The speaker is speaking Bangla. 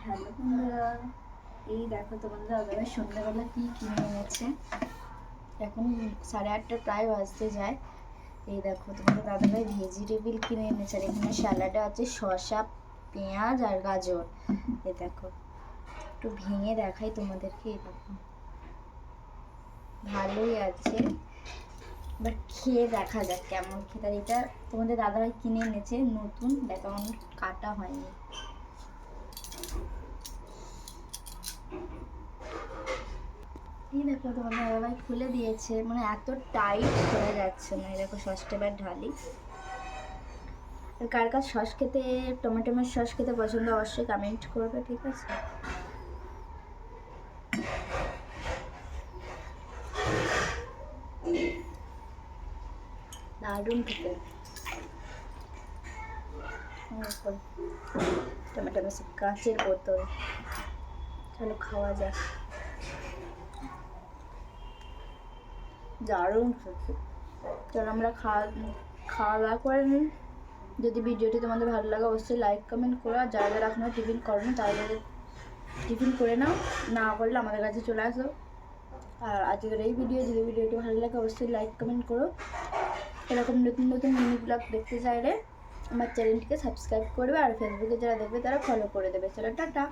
হ্যালো বন্ধুরা, এই দেখো তোমাদের দাদাভাই সন্ধ্যাবেলা কি কিনে এনেছে। এখন 8:30 প্রায় বাজতে যায়। এই দেখো তোমাদের দাদাভাই ভেজিটেবিল কিনে এনেছে, আর এখানে স্যালাডে আছে শসা, পেঁয়াজ আর গাজর। এই দেখো একটু ভেঙে দেখাই তোমাদেরকে। এই দেখো ভালোই আছে, এবার খেয়ে দেখা যাক কেমন খেতে। আর এটা তোমাদের দাদাভাই কিনে এনেছে নতুন, দেখো আমার কাটা হয়নি। এই দেখো তোমার দাদাভাই খুলে দিয়েছে, মানে এত টাইট হয়ে যাচ্ছে না। এই দেখো সসটা এবার ঢালি। আর কার কার সস খেতে, টমেটোমের সস খেতে পছন্দ অবশ্যই কমেন্ট করবে, ঠিক আছে? দারুণ খেতে। টমেটো মেসি কাঁচের বোতল, চলো খাওয়া যাক। দারুণ খেতে। চলো আমরা খাওয়া দাওয়া করে নিই। যদি ভিডিওটি তোমাদের ভালো লাগে অবশ্যই লাইক কমেন্ট করো, আর যারা যারা এখনও টিফিন করো না তারা টিফিন করে নাও, না করলে আমাদের কাছে চলে আসো। আর আজকের এই যদি ভিডিওটি ভালো লাগে অবশ্যই লাইক কমেন্ট করো। এরকম নতুন নতুন মিনি ব্লগ দেখতে চাইলে আমার চ্যানেলটিকে সাবস্ক্রাইব করবে, আর ফেসবুকে যারা দেখবে তারা ফলো করে দেবে। চলো টাটা।